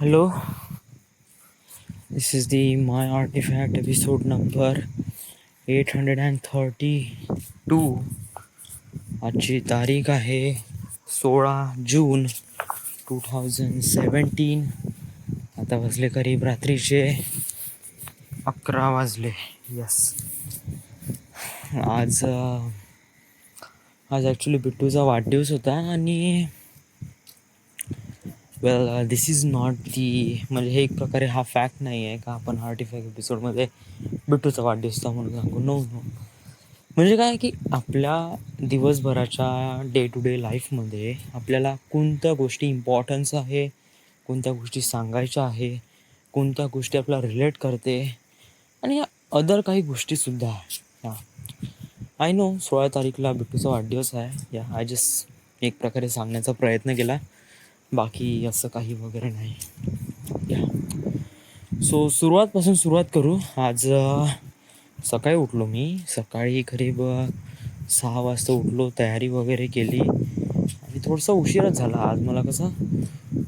Hello, this is the My Artifact episode number 832. आजची तारीख आहे 16 जून 2017. आता वाजले करीब रात्रीचे 11 वाजले. यस, आज ॲक्च्युली बिट्टूचा वाढदिवस होता आणि दिस इज नॉट दी, म्हणजे हे एक प्रकारे हा फॅक्ट नाही आहे का आपण आर्टिफॅक्ट एपिसोडमध्ये बिट्टूचा वाढदिवस म्हणून सांगू. नो, म्हणजे काय की आपल्या दिवसभराच्या डे टू डे लाईफमध्ये आपल्याला कोणत्या गोष्टी इम्पॉर्टन्स आहे, कोणत्या गोष्टी सांगायच्या आहे, कोणत्या गोष्टी आपल्याला रिलेट करते आणि या अदर काही गोष्टीसुद्धा आहे. आय नो 16 तारीखला बिट्टूचा वाढदिवस आहे. आय जस्ट एक प्रकारे सांगण्याचा प्रयत्न केला, बाकी असं काही वगैरे नाही. सो सुरुवातपासून सुरुवात करू. आज सकाळी उठलो मी. सकाळी करीब 6 वाजता उठलो, तयारी वगैरे केली आणि थोडंसं उशीरच झाला आज. मला कसं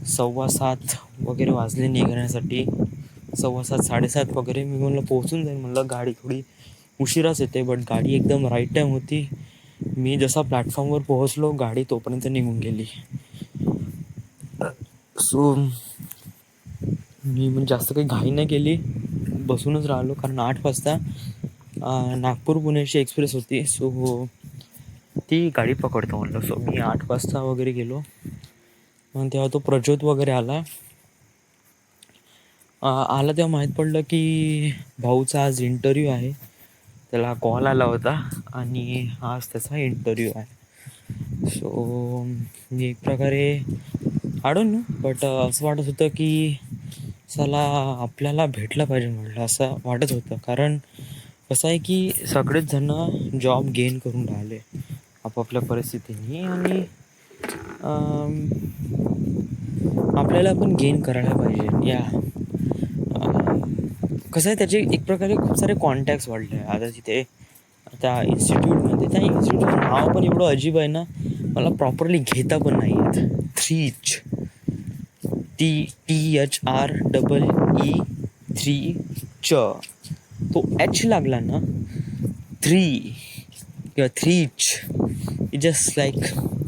6:15 वगैरे वाजले निघण्यासाठी. 6:15 7:30 वगैरे मी म्हणलं पोहोचून जाईल. म्हणलं गाडी थोडी उशिराच येते, बट गाडी एकदम राईट टाईम होती. मी जसा प्लॅटफॉर्मवर पोहोचलो गाडी तोपर्यंत निघून गेली. सो मी म्हणजे जास्त काही घाई नाही केली, बसूनच राहिलो कारण 8 वाजता नागपूर पुणेची एक्सप्रेस होती. सो ती गाडी पकडतो म्हणलं. सो मी 8 वाजता वगैरे गेलो. मग तेव्हा तो प्रज्योत वगैरे आला तेव्हा माहीत पडलं की भाऊचा आज इंटरव्ह्यू आहे. त्याला कॉल आला होता आणि आज त्याचा इंटरव्ह्यू आहे. सो मी एक प्रकारे आय डोंट नो, बट असं वाटत होतं की चला आपल्याला भेटलं पाहिजे म्हटलं, असं वाटत होतं. कारण कसं आहे की सगळेच जण जॉब गेन करून राहिले आपापल्या परिस्थितीने आणि आपल्याला पण गेन करायला पाहिजे. कसं आहे त्याचे एक प्रकारे खूप सारे कॉन्टॅक्ट्स वाढले आता तिथे त्या इन्स्टिट्यूटमध्ये. त्या इन्स्टिट्यूटचं नाव पण एवढं अजीब आहे ना, मला प्रॉपरली घेता पण नाही येत. थ्रीच, THREE 3 तो एच लागला ना, 3 किंवा थ्रीच, it just like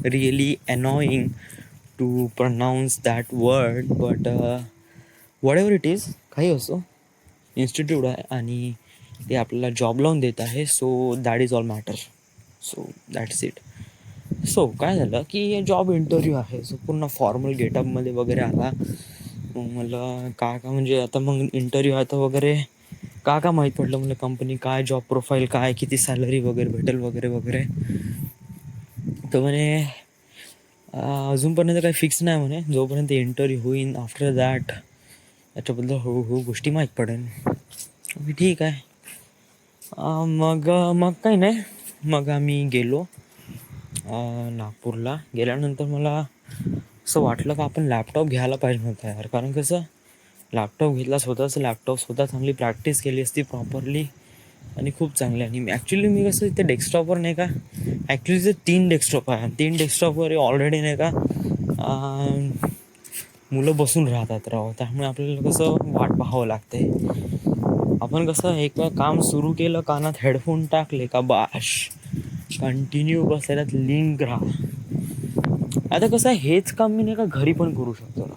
really annoying to pronounce that word. But whatever it is, काही असो, इन्स्टिट्यूट आहे आणि ते आपल्याला जॉब लावून देत आहे. So that is all matter. So that's it. So काय झालं की जॉब इंटरव्ह्यू आहे. सो पूर्ण फॉर्मल गेटअपमध्ये वगैरे आला. मग मला का म्हणजे आता मग इंटरव्ह्यू आहे तर वगैरे का माहीत पडलं मला कंपनी काय, जॉब प्रोफाईल काय, किती सॅलरी वगैरे भेटेल वगैरे वगैरे. तर म्हणे अजूनपर्यंत काही फिक्स नाही म्हणे, जोपर्यंत इंटरव्ह्यू होईन आफ्टर दॅट याच्याबद्दल हळूहळू गोष्टी माहीत पडेल. ठीक आहे. मग काही नाही. मग आम्ही गेलो नागपूरला. गेल्यानंतर मला असं वाटलं का आपण लॅपटॉप घ्यायला पाहिजे नव्हता यार. कारण कसं लॅपटॉप घेतला, स्वतःचं लॅपटॉप, स्वतः चांगली प्रॅक्टिस केली असती प्रॉपरली आणि खूप चांगली. आणि मी कसं ते डेस्कटॉपवर नाही का, ॲक्च्युली ते 3 डेस्कटॉप आहे. 3 डेस्कटॉपवर ऑलरेडी नाही का मुलं बसून राहतात त्यामुळे आपल्याला कसं वाट पाहावं लागते. आपण कसं एक काम सुरू केलं, कानात हेडफोन टाकले का बाश कंटिन्यू बसल्यात लिंक राहा. आता कसं आहे हेच काम मी नाही का घरी पण करू शकतो.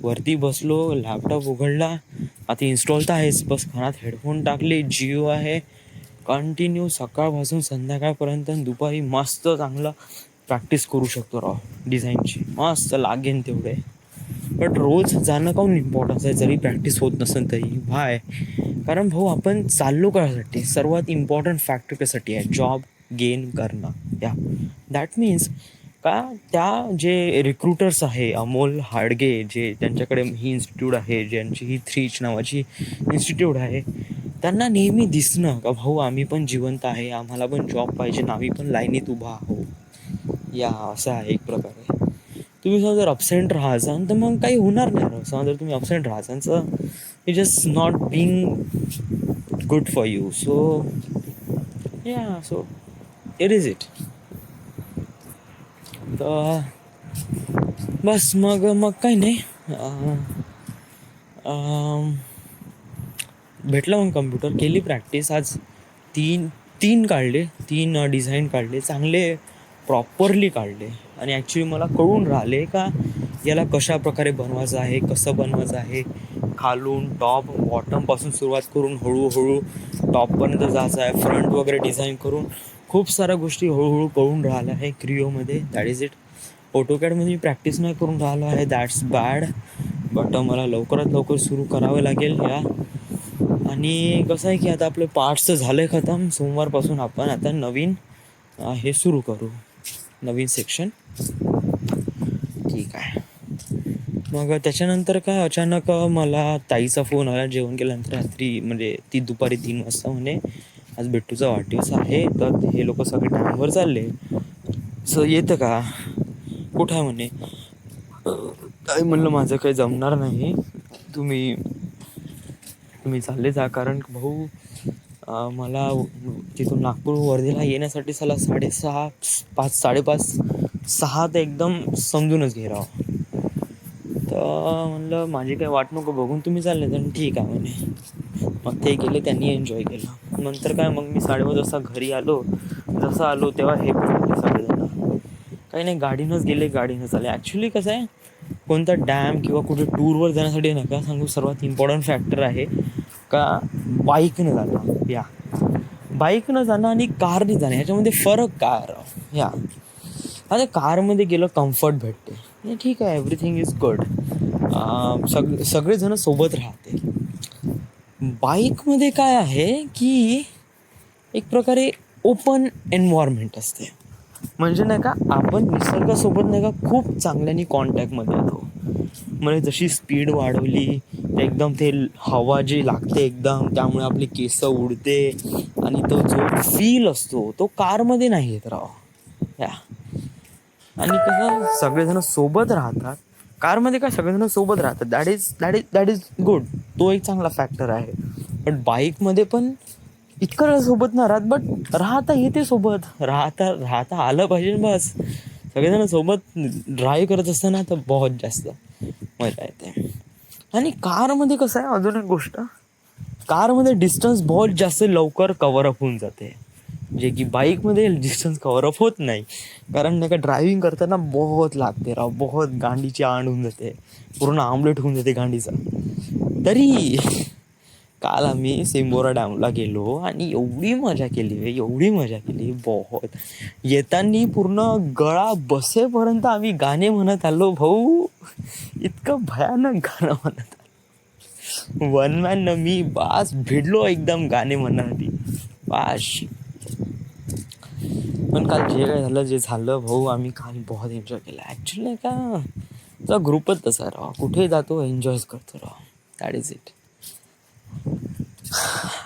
वरती बसलो, लॅपटॉप उघडला, आता इन्स्टॉल तर आहेच, बस कानात हेडफोन टाकले, जिओ आहे, कंटिन्यू सकाळपासून संध्याकाळपर्यंत दुपारी मस्त चांगलं प्रॅक्टिस करू शकतो डिझाईनची, मस्त लागेन तेवढे. बट रोज जाणं काहून इम्पॉर्टन्स आहे जरी प्रॅक्टिस होत नसेल तरी. व्हाय? कारण भाऊ आपण चाललो करायसाठी, सर्वात इम्पॉर्टंट फॅक्टर कशासाठी आहे, जॉब गेन करणं. दॅट मीन्स का त्या जे रिक्रुटर्स आहे, अमोल हाडगे, जे त्यांच्याकडे ही इन्स्टिट्यूट आहे, ज्यांची ही थ्रीच नावाची इन्स्टिट्यूट आहे, त्यांना नेहमी दिसणं का भाऊ आम्ही पण जिवंत आहे, आम्हाला पण जॉब पाहिजे, आम्ही पण लाईनीत उभा आहो. असं आहे एक प्रकारे. तुम्ही समजा जर अपसेंट राहायचं तर मग काही होणार नाही. समजा जर तुम्ही अपसेंट राहायचं तर it just not being good for you. So it is it. तर बस मग काही नाही. भेटलं मग कम्प्युटर, केली प्रॅक्टिस. आज तीन तीन काढले, तीन डिझाईन काढले, चांगले प्रॉपरली काढले. आणि ॲक्च्युली मला कळून राहिले का याला कशा प्रकारे बनवायचं आहे, कसं बनवायचं आहे. खालून टॉप बॉटमपासून सुरुवात करून हळूहळू टॉपपर्यंत जायचं आहे. फ्रंट वगैरे डिझाईन करून खूप साऱ्या गोष्टी हळूहळू कळून राहिल्या आहे क्रिओमध्ये. That is it. ऑटोकॅडमध्ये मी प्रॅक्टिस नाही करून राहिलो आहे, दॅट्स बॅड. बट मला लवकरात लवकर सुरू करावं लागेल या. आणि कसं आहे की आता आपले पार्ट्स तर झाले खतम. सोमवारपासून आपण आता नवीन हे सुरू करू, नवीन सेक्शन. ठीक आहे. मग त्याच्यानंतर काय अचानक मला ताईचा फोन आला जेवण केल्यानंतर रात्री, म्हणजे ती दुपारी 3 वाजता. म्हणे आज बिट्टूचा वाढदिवस आहे, तर हे लोक सगळे डॅमवर चालले, सो येतं का? कुठं आहे म्हणे. ताई म्हणलं माझं काही जमणार नाही, तुम्ही चालले जा. कारण भाऊ मला तिथून नागपूर वर्धेला येण्यासाठी साला 5:30 तर एकदम समजूनच घे राव. तर म्हणलं माझी काही वाट नको बघून तुम्ही चालले तर ठीक आहे म्हणे. मग ते गेले, त्यांनी एन्जॉय केलं. नंतर काय मग मी 5:30 वाजता घरी आलो. जसं आलो तेव्हा हे पण सगळेजण काही नाही, गाडीनंच गेले, गाडीनंच आले. ॲक्च्युली कसं आहे, कोणता डॅम किंवा कुठे टूरवर जाण्यासाठी नका सांगू, सर्वात इम्पॉर्टंट फॅक्टर आहे का बाईकनं जाणं. या बाईकनं जाणं आणि कारने जाणं ह्याच्यामध्ये फरक काय राव. या आता कारमध्ये गेलं कम्फर्ट भेटते, ठीक आहे, एव्हरीथिंग इज गुड. सगळेजण सोबत राहते. बाईकमध्ये काय आहे की एक प्रकारे ओपन एन्व्हायरमेंट असते. म्हणजे नाही का, आपण निसर्गासोबत नाही का खूप चांगल्याने कॉन्टॅक्टमध्ये येतो. म्हणजे जशी स्पीड वाढवली ते एकदम ते हवा जी लागते एकदम, त्यामुळे आपले केस उडते. आणि तो जो फील असतो तो कारमध्ये नाही येत राव. या आणि कसं सगळेजण सोबत राहतात. कारमध्ये काय सगळेजण सोबत राहतात, दॅट इज गुड. तो एक चांगला फॅक्टर आहे. बट बाईकमध्ये पण इतकं वेळ सोबत नाही राहत, बट राहता येते सोबत. राहता आलं पाहिजे बस. सगळेजण सोबत ड्राईव्ह करत असताना तर बहुत जास्त मजा येते. आणि कारमध्ये कसं आहे, अजून एक गोष्ट, कारमध्ये डिस्टन्स बहुत जास्त लवकर कव्हरअप होऊन जाते, जे की बाईकमध्ये डिस्टन्स कव्हरअप होत नाही. कारण नाही का ड्रायव्हिंग करताना बहुत लागते राव, बहुत गांडीची आण होऊन जाते, पूर्ण आमलेट होऊन जाते गांडीचा. तरी काल आम्ही सिंबोरा डॅमला गेलो आणि एवढी मजा केली बहुत. येताना पूर्ण गळा बसेपर्यंत आम्ही गाणे म्हणत आलो भाऊ. इतकं भयानक गाणं म्हणत आलो, वन मॅन न मी बास भिडलो एकदम गाणे म्हणण्यासाठी बास. पण काल जे काय झालं, जे झालं भाऊ, आम्ही काल बहुत एन्जॉय केला. ॲक्च्युली नाही का, तुझा ग्रुपच तसा राव, कुठे जातो एन्जॉयच करतो राव, दॅट इज इट.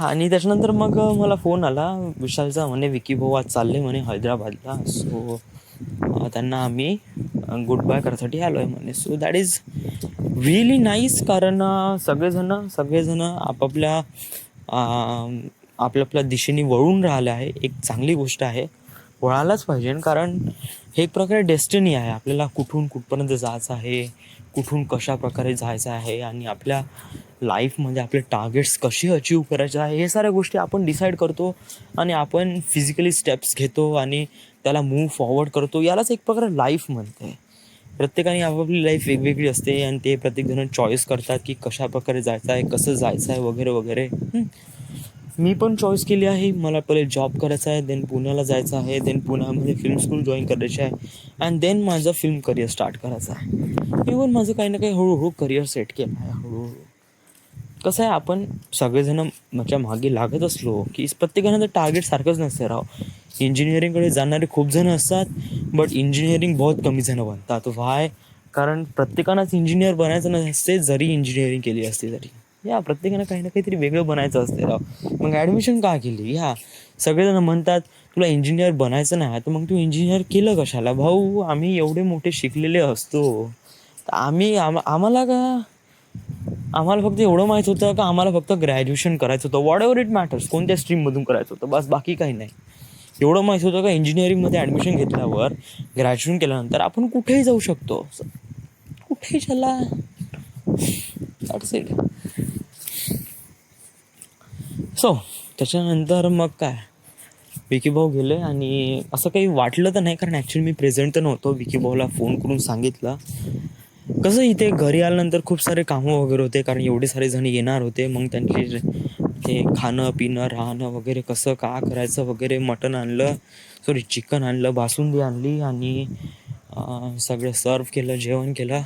आणि त्याच्यानंतर मग मला फोन आला विशालचा, म्हणे विकी भाऊ आज चालले म्हणे हैदराबादला. सो त्यांना आम्ही गुड बाय करायसाठी आलो आहे म्हणे. So that is really nice. कारण सगळेजण आपापल्या आपल्या दिशेने वळून राहिले आहे. एक चांगली गोष्ट आहे, वळायलाच पाहिजे. कारण हे एक प्रकारे डेस्टिनी आहे, आपल्याला कुठून कुठपर्यंत जायचं आहे, कुठून कशा प्रकारे जायचं आहे, आणि आपल्या लाईफमध्ये आपले टार्गेट्स कसे अचीव करायचे आहे, हे साऱ्या गोष्टी आपण डिसाईड करतो. आणि आपण फिजिकली स्टेप्स घेतो आणि त्याला मूव्ह फॉरवर्ड करतो. यालाच एक प्रकारे लाईफ म्हणते. प्रत्येकाने आपापली लाईफ वेगवेगळी असते आणि ते प्रत्येकजण चॉईस करतात की कशा प्रकारे जायचं आहे, कसं जायचं आहे वगैरे वगैरे. मी पण चॉईस केली आहे. मला पहिले जॉब करायचा आहे, देन पुण्याला जायचं आहे, देन पुण्यामध्ये फिल्म स्कूल जॉईन करायची आहे, अँड देन माझं फिल्म करिअर स्टार्ट करायचं आहे. इवन माझं काही ना काही हळूहळू करिअर सेट केलं आहे हळूहळू. कसं आहे, आपण सगळेजण माझ्या मागे लागत असलो की प्रत्येकानं तर टार्गेट सारखंच नसतं राव. इंजिनिअरिंगकडे जाणारे खूप जण असतात, बट इंजिनिअरिंग बहुत कमी जणं बनतात. व्हाय? कारण प्रत्येकानंच इंजिनियर बनायचं नसते, जरी इंजिनिअरिंग केली असते तरी. या प्रत्येकानं काही ना काहीतरी वेगळं बनायचं असते राव. मग ॲडमिशन का केली? ह्या सगळेजण म्हणतात तुला इंजिनियर बनायचं नाही, तर मग तू इंजिनियर केलं कशाला? भाऊ, आम्ही एवढे मोठे शिकलेले असतो, तर आम्हाला फक्त एवढं माहीत होतं का आम्हाला फक्त ग्रॅज्युएशन करायचं होतं, वॉट एव्हर इट मॅटर्स, कोणत्या स्ट्रीममधून करायचं होतं, बस, बाकी काही नाही. एवढं माहीत होतं का इंजिनिअरिंगमध्ये ॲडमिशन घेतल्यावर, ग्रॅज्युएशन केल्यानंतर आपण कुठेही जाऊ शकतो, कुठेही चला, दॅट्स इट. सो त्याच्यानंतर मग काय, विकी भाऊ गेले आणि असं काही वाटलं तर नाही, कारण ॲक्च्युली मी प्रेझेंट तर नव्हतो. विकी भाऊला फोन करून सांगितलं. कसं इथे घरी आल्यानंतर खूप सारे कामं वगैरे होते, कारण एवढे सारे जण येणार होते. मग त्यांचे ते खाणं पिणं राहणं वगैरे कसं का करायचं वगैरे. मटण आणलं, सॉरी चिकन आणलं, बासुंदी आणली आणि सगळं सर्व केलं, जेवण केलं.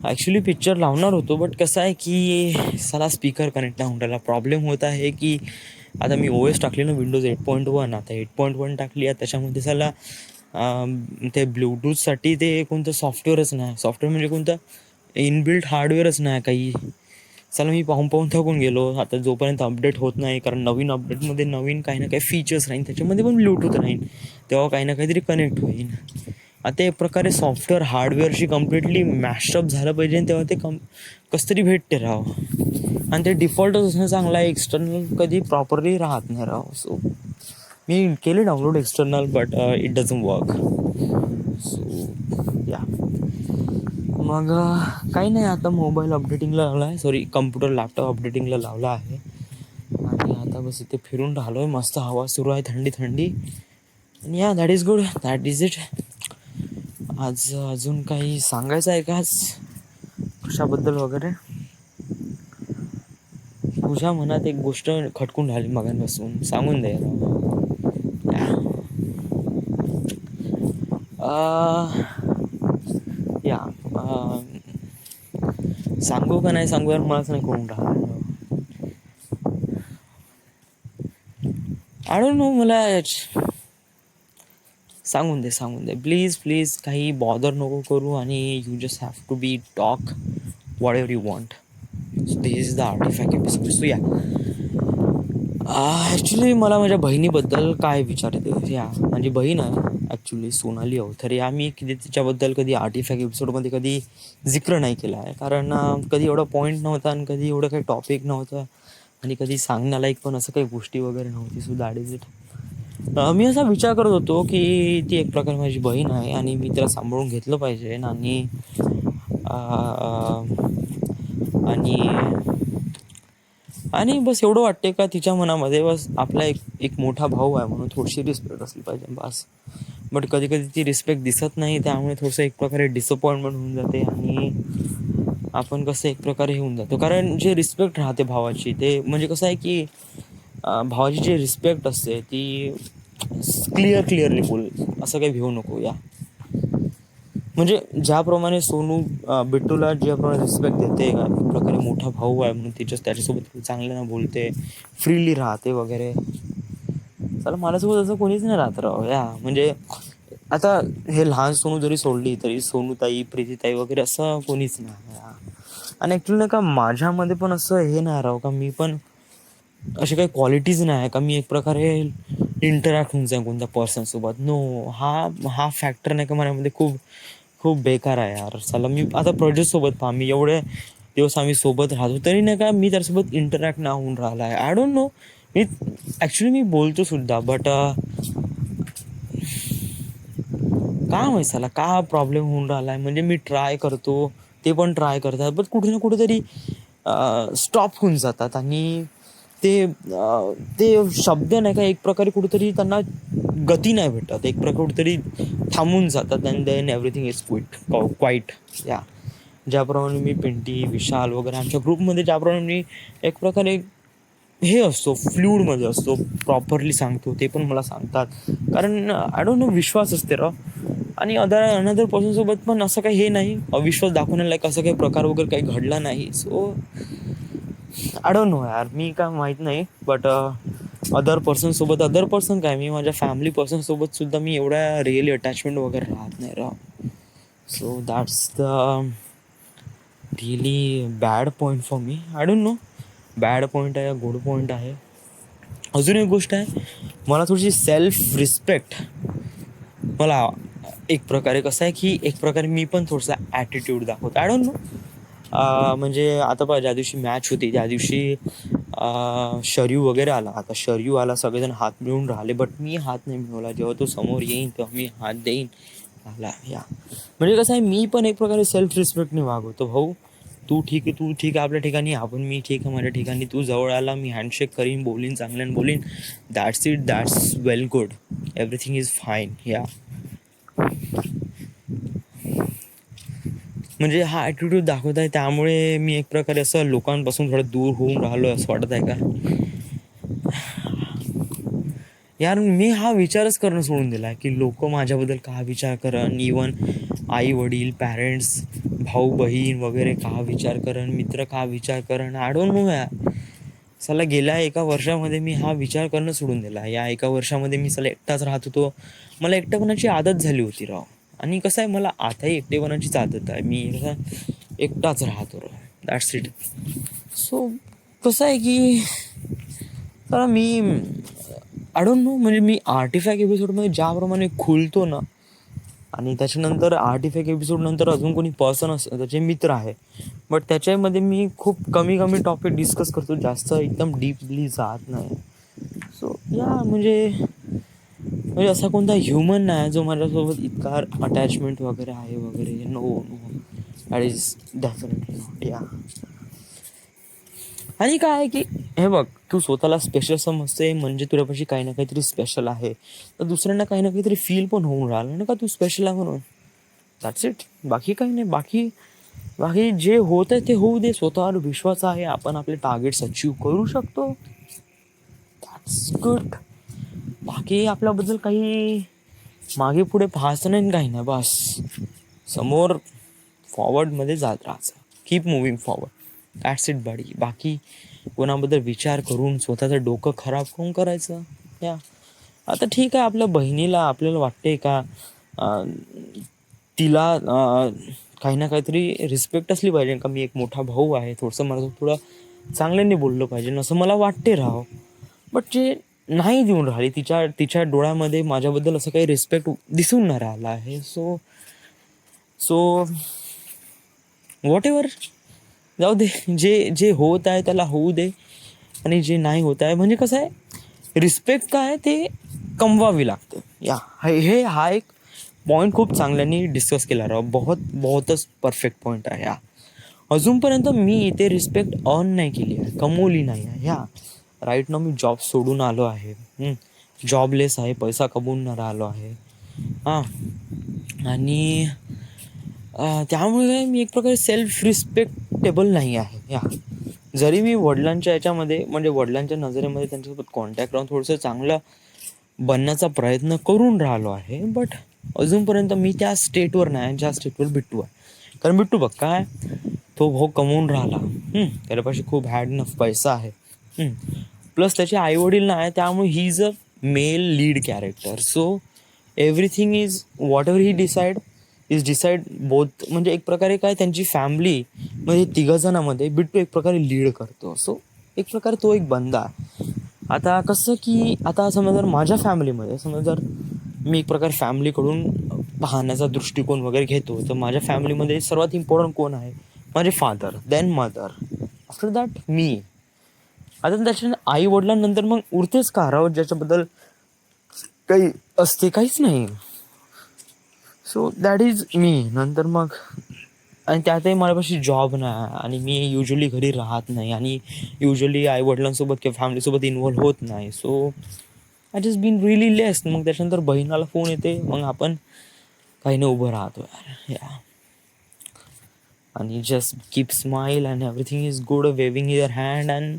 ॲक्च्युली पिक्चर लावणार होतो, बट कसं आहे की साला स्पीकर कनेक्ट नाही होऊन राहिला. प्रॉब्लेम होत आहे की आता मी OS टाकली ना, विंडोज 8.1. आता 8.1 टाकली आहे, त्याच्यामध्ये साला ते ब्लूटूथसाठी ते कोणतं सॉफ्टवेअरच नाही. सॉफ्टवेअर म्हणजे कोणतं इनबिल्ट हार्डवेअरच नाही काही. चला मी पाहून पाहून थकून गेलो. आता जोपर्यंत अपडेट होत नाही, कारण नवीन अपडेटमध्ये नवीन काही ना काही फीचर्स राहील, त्याच्यामध्ये पण ब्लूटूथ राहील, तेव्हा काही ना काहीतरी कनेक्ट होईल. आता एक प्रकारे सॉफ्टवेअर हार्डवेअरशी कम्प्लिटली मॅशअप झालं पाहिजे, आणि तेव्हा ते कसं तरी भेटते राहावं. आणि ते डिफॉल्टच असणं चांगलं आहे, एक्सटर्नल कधी प्रॉपरली राहत नाही राहावं. सो मी केले download external, but it doesn't work. So या मग काही नाही, आता मोबाईल अपडेटिंगला लावला आहे, सॉरी कम्प्युटर लॅपटॉप अपडेटिंगला लावला आहे. आणि आता बस इथे फिरून राहिलो आहे, मस्त हवा सुरू आहे, थंडी थंडी. आणि या that is good, that is it. आज अजून काही सांगायचं आहे का आज कशाबद्दल वगैरे? तुझ्या मनात एक गोष्ट खटकून राहिली मगांपासून, सांगून द्यायला. या सांगू का नाही सांगू यार, मलाच नाही कळून राहिलं. आय डोंट नो, मला सांगून दे प्लीज प्लीज. काही बॉदर नको करू, आणि you just have to be talk whatever you want. So this is the artifact episode. So yeah actually मला माझ्या बहिणीबद्दल काय विचारायचं. या माझी बहीण आहे ॲक्च्युली, सोनाली अवथरे. आम्ही कधी तिच्याबद्दल कधी आर्टिफॅक्ट एपिसोडमध्ये कधी जिक्र नाही केला आहे, कारण कधी एवढा पॉईंट नव्हता, आणि कधी एवढं काही टॉपिक नव्हतं, आणि कधी सांगण्यालायक पण असं काही गोष्टी वगैरे नव्हती. So that is it. मी असा विचार करत होतो की ती एक प्रकारे माझी बहीण आहे, आणि मी तिला सांभाळून घेतलं पाहिजे. आणि आणि बस एवढं वाटते का तिच्या मनामध्ये बस आपला एक मोठा भाऊ आहे म्हणून थोडीशी रिस्पेक्ट असली पाहिजे बस. बट कधी कधी ती रिस्पेक्ट दिसत नाही, त्यामुळे थोडंसं एक प्रकारे डिसअपॉइंटमेंट होऊन जाते, आणि आपण कसं एक प्रकारे हे होऊन जातो. कारण जे रिस्पेक्ट राहते भावाची, ते म्हणजे कसं आहे की भावाची जी रिस्पेक्ट असते ती क्लिअरली बोल, असं काही घेऊ नको. या म्हणजे ज्याप्रमाणे सोनू बिट्टूला ज्याप्रमाणे रिस्पेक्ट देते, एक प्रकारे मोठा भाऊ आहे म्हणून त्याच्यासोबत चांगल्यानं बोलते, फ्रीली राहते वगैरे. चला माझ्यासोबत असं कोणीच नाही राहत राव. या म्हणजे आता हे लहान सोनू जरी सोडली तरी सोनूताई, प्रीतीताई वगैरे असं कोणीच नाही. आणि ॲक्च्युली नाही का, माझ्यामध्ये पण असं हे नाही राव का, मी पण असे काही क्वालिटीज नाही आहे का मी एक प्रकारे इंटरॅक्ट होऊन जाईन कोणत्या पर्सनसोबत. नो, हा फॅक्टर नाही का माझ्यामध्ये खूप खूप बेकार आहे यार. चला मी आता प्रोजेक्टसोबत पहा, मी एवढे दिवस आम्ही सोबत राहतो तरी नाही का मी त्याच्यासोबत इंटरॅक्ट नाही होऊन राहिला आहे. आय डोंट नो, मी ॲक्च्युली मी बोलतो सुद्धा, बट काय माहिती साला का प्रॉब्लेम होऊन राहिला आहे. म्हणजे मी ट्राय करतो, ते पण ट्राय करतात, बट कुठे ना कुठेतरी स्टॉप होऊन जातात, आणि ते शब्द नाही का एक प्रकारे कुठेतरी त्यांना गती नाही भेटत, एक प्रकारे कुठेतरी थांबून जातात, and then everything is quiet. Yeah ज्याप्रमाणे मी पिंटी, विशाल वगैरे आमच्या ग्रुपमध्ये ज्याप्रमाणे मी एक प्रकारे हे असतो, फ्लूडमध्ये असतो, प्रॉपरली सांगतो, ते पण मला सांगतात, कारण आय डोंट नो, विश्वास असते राव. आणि अनदर पर्सनसोबत पण असं काही हे नाही, अविश्वास दाखवण्यालायक असं काही प्रकार वगैरे काही घडला नाही. सो आय डोंट नो यार, मी काय माहीत नाही, बट अदर पर्सन काय, मी माझ्या फॅमिली पर्सनसोबत सुद्धा मी एवढ्या रिअली अटॅचमेंट वगैरे राहत नाही राव. So that's the really bad point for me. I don't know, bad point आहे या गुड पॉईंट आहे. अजून एक गोष्ट आहे, मला थोडीशी सेल्फ रिस्पेक्ट, मला एक प्रकारे कसं आहे की एक प्रकारे मी पण थोडासा ॲटिट्यूड दाखवतो. आय डोंट नो, म्हणजे आता पहा, ज्या दिवशी मॅच होती त्या दिवशी शर्यू वगैरे आला. आता शर्यू आला, सगळेजण हात मिळून राहिले, बट मी हात नाही मिळवला. जेव्हा तो समोर येईन तेव्हा मी हात देईन आला. या म्हणजे कसं आहे, मी पण एक प्रकारे सेल्फ रिस्पेक्टने वागवतो भाऊ. तू ठीक आहे आपल्या ठिकाणी, मी ठीक आहे माझ्या ठिकाणी. तू जवळ आला, मी हँडशेक करीन, बोलीन, चांगल्यानं बोलीन. That's it, that's well good. Everything is fine. या म्हणजे हा ॲटिट्यूड दाखवत आहे, त्यामुळे मी एक प्रकारे असं लोकांपासून थोडं दूर होऊन राहिलो असं वाटत आहे का यार? मी हा विचारच करणं सोडून दिला आहे की लोक माझ्याबद्दल का विचार करण. इवन आई वडील, पॅरेंट्स, भाऊ बहीण वगैरे का विचार करण, मित्र का विचार करण. आय डोंट नो यार. साला गेल्या 1 वर्षामध्ये मी हा विचार करणं सोडून दिला. या 1 वर्षामध्ये मी साला एकटाच राहत होतो. मला एकटेपणाची आदत झाली होती राव. आणि कसं आहे, मला आताही एकटेपणाचीच आदत आहे. मी कसं एकटाच राहतो राव. That's it. सो कसं आहे की तर मी आय डोंट नो, म्हणजे मी आर्टिफॅक्ट एपिसोडमध्ये ज्याप्रमाणे खुलतो ना, आणि त्याच्यानंतर आर्टिफॅक्ट एपिसोड नंतर अजून कोणी पर्सन असतं त्याचे मित्र आहे, बट त्याच्यामध्ये मी खूप कमी कमी टॉपिक डिस्कस करतो, जास्त एकदम डीपली जात नाही. सो या म्हणजे असा कोणता ह्युमन नाही जो माझ्यासोबत इतका अटॅचमेंट वगैरे आहे वगैरे. No no, that is definitely not. Yeah आणि काय आहे की हे बघ, तू स्वतःला स्पेशल समजते म्हणजे तुझ्यापाशी काही ना काहीतरी स्पेशल आहे, तर दुसऱ्यांना काही ना काहीतरी फील पण होऊन राहिलं ना का तू स्पेशल आहे म्हणून. That's it. बाकी काही नाही. बाकी बाकी जे होत आहे ते होऊ दे. स्वतःवर विश्वास आहे, आपण आपले टार्गेट्स अचीव करू शकतो. That's good. बाकी आपल्याबद्दल काही मागे पुढे पाहायचं नाही, काही नाही. बस समोर फॉरवर्डमध्ये जात राहायचं. Keep moving forward. That's it buddy. बाकी कोणाबद्दल विचार करून स्वतःचं डोकं खराब करून करायचं. या आता ठीक आहे, आपल्या बहिणीला आपल्याला वाटते का तिला काही ना काहीतरी रिस्पेक्ट असली पाहिजे का, मी एक मोठा भाऊ आहे, थोडंसं मला थोडं चांगल्याने बोललं पाहिजे असं मला वाटते राव. बट जे नाही देऊन राहिली, तिच्या डोळ्यामध्ये माझ्याबद्दल असं काही रिस्पेक्ट दिसून नाही राहिला आहे. सो सो व्हॉट एव्हर, जाऊ दे. जे जे होत आहे त्याला होऊ दे, आणि जे नाही होत आहे म्हणजे कसं आहे, रिस्पेक्ट काय ते कमवावी लागते. या हा एक पॉईंट खूप चांगल्याने डिस्कस केला राव. बहुतच परफेक्ट पॉईंट आहे. या अजूनपर्यंत मी इथे रिस्पेक्ट अर्न नाही केली आहे, कमवली नाही आहे. ह्या राईट ना मी जॉब सोडून आलो आहे, जॉबलेस आहे, पैसा कमवून न राहिलो आहे. हां, आणि त्यामुळे मी एक प्रकारे सेल्फ रिस्पेक्टेबल नाही आहे. या जरी मी वडिलांच्या याच्यामध्ये म्हणजे वडिलांच्या नजरेमध्ये त्यांच्यासोबत कॉन्टॅक्ट राहून थोडंसं चांगलं बनण्याचा प्रयत्न करून राहिलो आहे, बट अजूनपर्यंत मी त्या स्टेटवर नाही ज्या स्टेटवर बिट्टू आहे. कारण बिट्टू बघ काय, तो भाऊ कमवून राहिला, त्याच्यापाशी खूप हॅड इनफ पैसा आहे, प्लस त्याचे आईवडील नाही, त्यामुळे he is a male lead character. So everything is what ever he decide both. म्हणजे एक प्रकारे काय, त्यांची फॅमिली म्हणजे 3 जणांमध्ये बिट्टू एक प्रकारे लीड करतो. सो एक प्रकारे तो एक बंदा आहे. आता कसं की आता समजा जर माझ्या फॅमिलीमध्ये समजा जर मी एक प्रकारे फॅमिलीकडून पाहण्याचा दृष्टिकोन वगैरे घेतो, तर माझ्या फॅमिलीमध्ये सर्वात इम्पॉर्टंट कोण आहे, माझे father, then mother, after that मी. आता त्याच्या आई वडिलांनंतर मग उरतेच का राव ज्याच्याबद्दल काही असते, काहीच नाही. So that is me. नंतर मग आणि त्यातही माझ्यापाशी जॉब नाही, आणि मी युजली घरी राहत नाही, आणि युजली आईवडिलांसोबत किंवा फॅमिलीसोबत इन्व्हॉल्व होत नाही. सो आय जस्ट बीन रिली लेस. मग त्याच्यानंतर बहिणाला फोन येते, मग आपण काही नाही उभं राहतो यार. या आणि just keep smile and everything is good, waving your hand and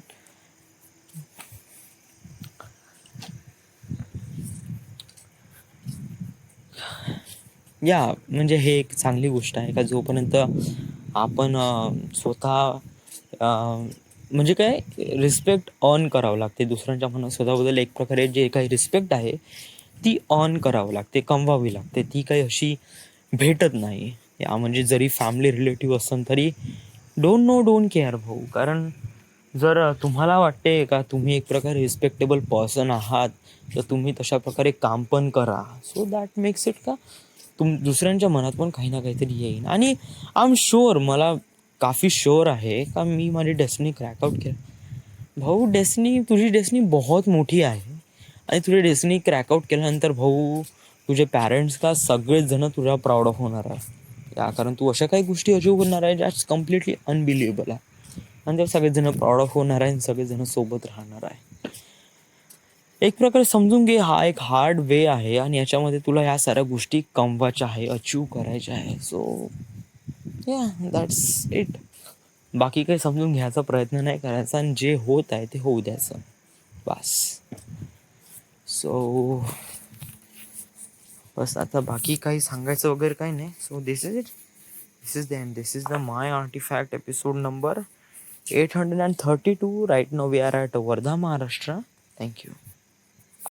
yeah म्हणजे हे एक चांगली गोष्ट आहे का जोपर्यंत आपण स्वतः म्हणजे काय रिस्पेक्ट अर्न करावं लागते दुसऱ्यांच्या मनात. स्वतःबद्दल एक प्रकारे जे काही रिस्पेक्ट आहे ती अर्न करावं लागते, कमवावी लागते. ती काही अशी भेटत नाही. या म्हणजे जरी फॅमिली रिलेटिव्ह असेल तरी डोंट केअर भाऊ. कारण जर तुम्हाला वाटते का तुम्ही एक प्रकारे रिस्पेक्टेबल पर्सन आहात, तर तुम्ही तशा प्रकारे काम पण करा. सो दॅट मेक्स इट का दुसऱ्यांच्या मनात पण काही ना काहीतरी येईल. आणि आय एम शुअर, मला काफी शुअर आहे का मी माझी डेस्टिनी क्रॅकआउट केलं. भाऊ तुझी डेस्टिनी बहुत मोठी आहे, आणि तुझी डेस्टिनी क्रॅकआउट केल्यानंतर भाऊ तुझे पॅरेंट्स का सगळेच जण तुझ्या प्राऊड ऑफ होणार आहे. त्या कारण तू अशा काही गोष्टी अचीव करणार आहे ज्या कम्प्लिटली अनबिलिव्हेबल आहे आणि ते सगळेजण प्राऊड ऑफ होणार आहे आणि सगळेजण सोबत राहणार आहे. एक प्रकारे समजून घे हा एक हार्ड वे आहे आणि याच्यामध्ये तुला ह्या साऱ्या गोष्टी कमवायच्या आहे, अचीव करायच्या आहे. सो या दॅट्स इट. बाकी काही समजून घ्यायचा प्रयत्न नाही करायचा आणि जे होत आहे ते होऊ द्यायचं बस. सो बस आता बाकी काही सांगायचं वगैरे काही नाही. So this is it. This is the end. This is the my artefact episode number 832. Right now we are at Wardha, Maharashtra. Thank you.